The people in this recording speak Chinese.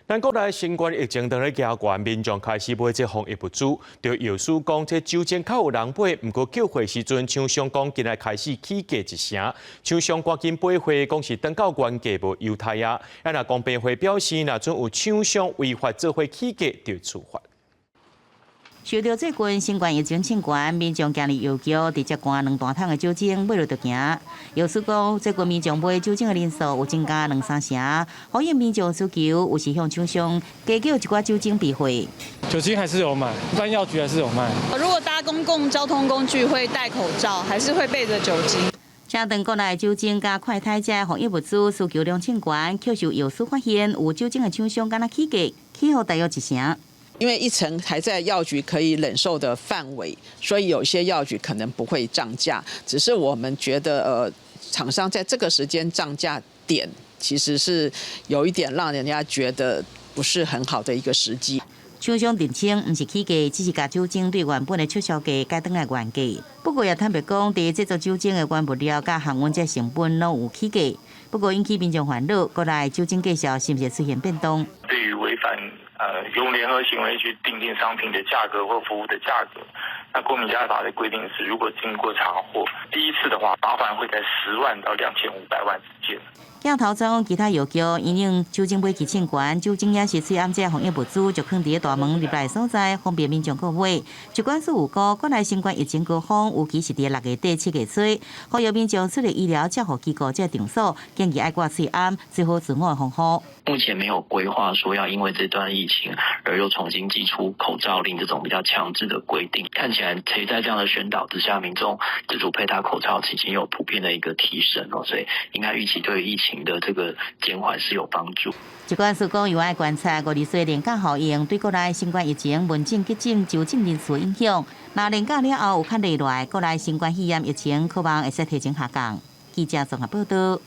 咱国内新冠疫情当咧加悬，民众开始买这防疫物资。就药师讲，这酒精较有人买，不过叫货时阵，厂商讲今仔开始起价一成，厂商赶紧买货，讲是等到原价无犹太啊。啊，若公平会表示，若准有厂商违法做货起价，就处罚。受到最近新冠疫情侵悬，民众今日要求直接灌2大桶的酒精买落就行。药师讲，最近民众买酒精的人数有增加2-3成，呼应民众需求，有时向厂商加购一寡酒精备货。酒精还是有买，一般药局还是有卖。如果搭公共交通工具会戴口罩，还是会备着酒精。正当国内酒精加快胎这防疫物资需求量侵悬，却受药师发现有酒精的厂商敢若起价，起好大约1成。因为1成还在药局可以忍受的范围，所以有些药局可能不会涨价。只是我们觉得，厂商在这个时间涨价点，其实是有一点让人家觉得不是很好的一个时机。厂商澄清，不是起价，只是把酒精对原本的促销价改回来原价。不过也坦白讲，在制作酒精的原物料甲航运这成本拢有起价。不过引起民众烦恼，国内酒精价销是不是出现变动？对于违反用联合行为去订定商品的价格或服务的价格，那国民家法的规定是，如果经过查获，第一次的话，罚款会在10万到2500万之间。镜头中其他要求，因应酒精买期侵悬，酒精也是最暗这防疫物资，就放伫大门入来所在，方便民众购买。疾管署有估，国内新冠疫情高峰有期是伫6月底7月初，呼吁民众出入医疗照护机构这场所，建议爱挂嘴暗，最好自我防护。目前没有规划说要因为这段疫情而又重新祭出口罩令这种比较强制的规定。看起来，其实在这样的宣导之下，民众自主佩戴口罩已经有普遍的一个提升哦，所以应该预期对于疫情的这个减缓是有帮助。疾管署讲，有爱观察5日岁连假效应对国内新冠疫情门诊急诊就诊人数影响。若连假了后有较例外，国内新冠肺炎疫情可望会使提前下降。记者综合报道。